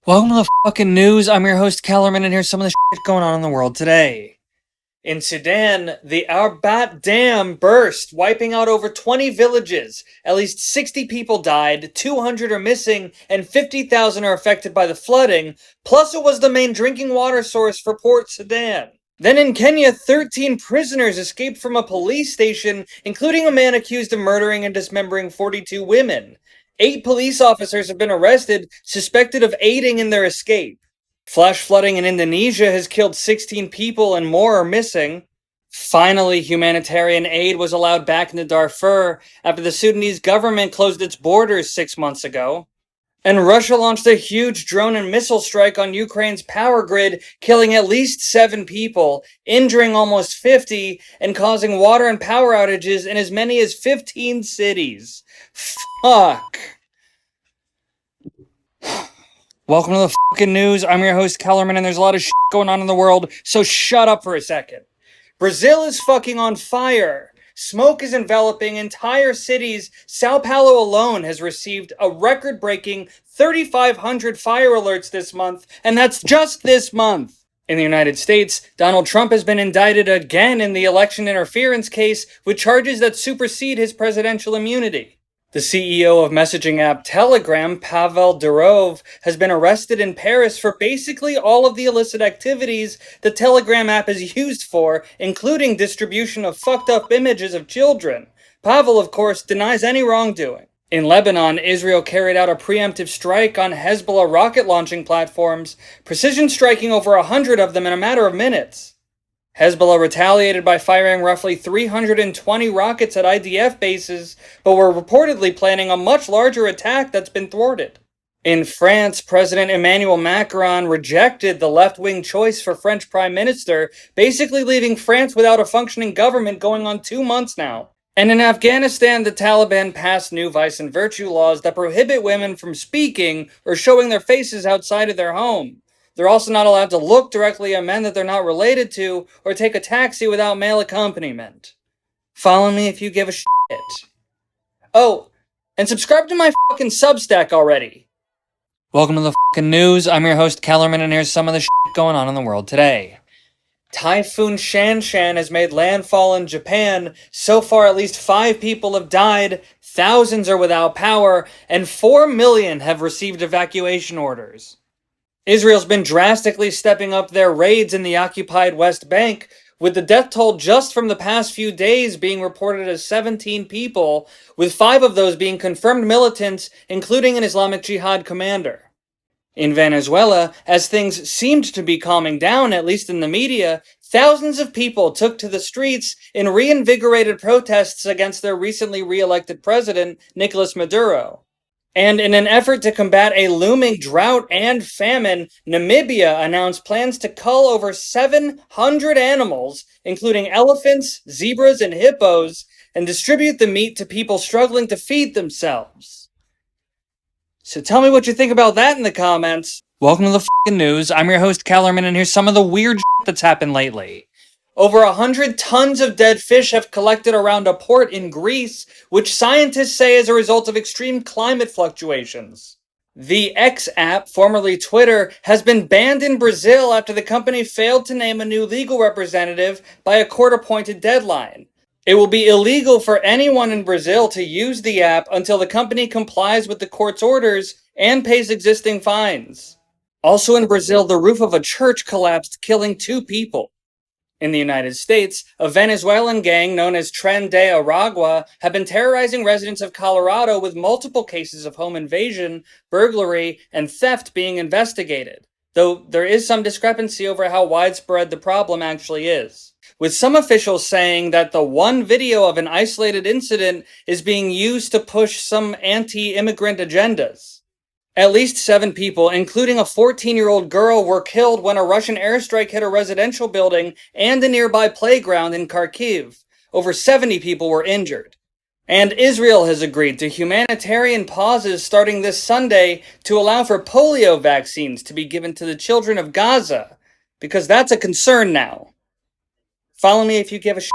Welcome to the fucking news. I'm your host, Kellerman, and here's some of the shit going on in the world today. In Sudan, the Arbat Dam burst, wiping out over 20 villages. At least 60 people died, 200 are missing, and 50,000 are affected by the flooding. Plus, it was the main drinking water source for Port Sudan. Then in Kenya, 13 prisoners escaped from a police station, including a man accused of murdering and dismembering 42 women. 8 police officers have been arrested, suspected of aiding in their escape. Flash flooding in Indonesia has killed 16 people and more are missing. Finally, humanitarian aid was allowed back into Darfur after the Sudanese government closed its borders 6 months ago. And Russia launched a huge drone and missile strike on Ukraine's power grid, killing at least 7 people, injuring almost 50, and causing water and power outages in as many as 15 cities. Fuck. Welcome to the fucking news. I'm your host, Kellerman, and there's a lot of shit going on in the world, so shut up for a second. Brazil is fucking on fire. Smoke is enveloping entire cities. Sao Paulo alone has received a record-breaking 3,500 fire alerts this month, and that's just this month. In the United States, Donald Trump has been indicted again in the election interference case with charges that supersede his presidential immunity. The CEO of messaging app Telegram, Pavel Durov, has been arrested in Paris for basically all of the illicit activities the Telegram app is used for, including distribution of fucked up images of children. Pavel, of course, denies any wrongdoing. In Lebanon, Israel carried out a preemptive strike on Hezbollah rocket launching platforms, precision striking over 100 of them in a matter of minutes. Hezbollah retaliated by firing roughly 320 rockets at IDF bases, but were reportedly planning a much larger attack that's been thwarted. In France, President Emmanuel Macron rejected the left-wing choice for French Prime Minister, basically leaving France without a functioning government going on 2 months now. And in Afghanistan, the Taliban passed new vice and virtue laws that prohibit women from speaking or showing their faces outside of their home. They're also not allowed to look directly at men that they're not related to, or take a taxi without male accompaniment. Follow me if you give a shit. Oh, and subscribe to my fucking Substack already. Welcome to the fucking news. I'm your host, Kellerman, and here's some of the shit going on in the world today. Typhoon Shanshan has made landfall in Japan. So far, at least 5 people have died, thousands are without power, and 4 million have received evacuation orders. Israel's been drastically stepping up their raids in the occupied West Bank, with the death toll just from the past few days being reported as 17 people, with 5 of those being confirmed militants, including an Islamic Jihad commander. In Venezuela, as things seemed to be calming down, at least in the media, thousands of people took to the streets in reinvigorated protests against their recently re-elected president, Nicolas Maduro. And in an effort to combat a looming drought and famine, Namibia announced plans to cull over 700 animals, including elephants, zebras, and hippos, and distribute the meat to people struggling to feed themselves. So tell me what you think about that in the comments. Welcome to the fucking news. I'm your host, Kellerman, and here's some of the weird shit that's happened lately. Over 100 tons of dead fish have collected around a port in Greece, which scientists say is a result of extreme climate fluctuations. The X app, formerly Twitter, has been banned in Brazil after the company failed to name a new legal representative by a court-appointed deadline. It will be illegal for anyone in Brazil to use the app until the company complies with the court's orders and pays existing fines. Also in Brazil, the roof of a church collapsed, killing 2 people. In the United States, a Venezuelan gang known as Tren de Aragua have been terrorizing residents of Colorado with multiple cases of home invasion, burglary, and theft being investigated, though there is some discrepancy over how widespread the problem actually is, with some officials saying that the one video of an isolated incident is being used to push some anti-immigrant agendas. At least 7 people, including a 14-year-old girl, were killed when a Russian airstrike hit a residential building and a nearby playground in Kharkiv. Over 70 people were injured. And Israel has agreed to humanitarian pauses starting this Sunday to allow for polio vaccines to be given to the children of Gaza, because that's a concern now. Follow me if you give a shit.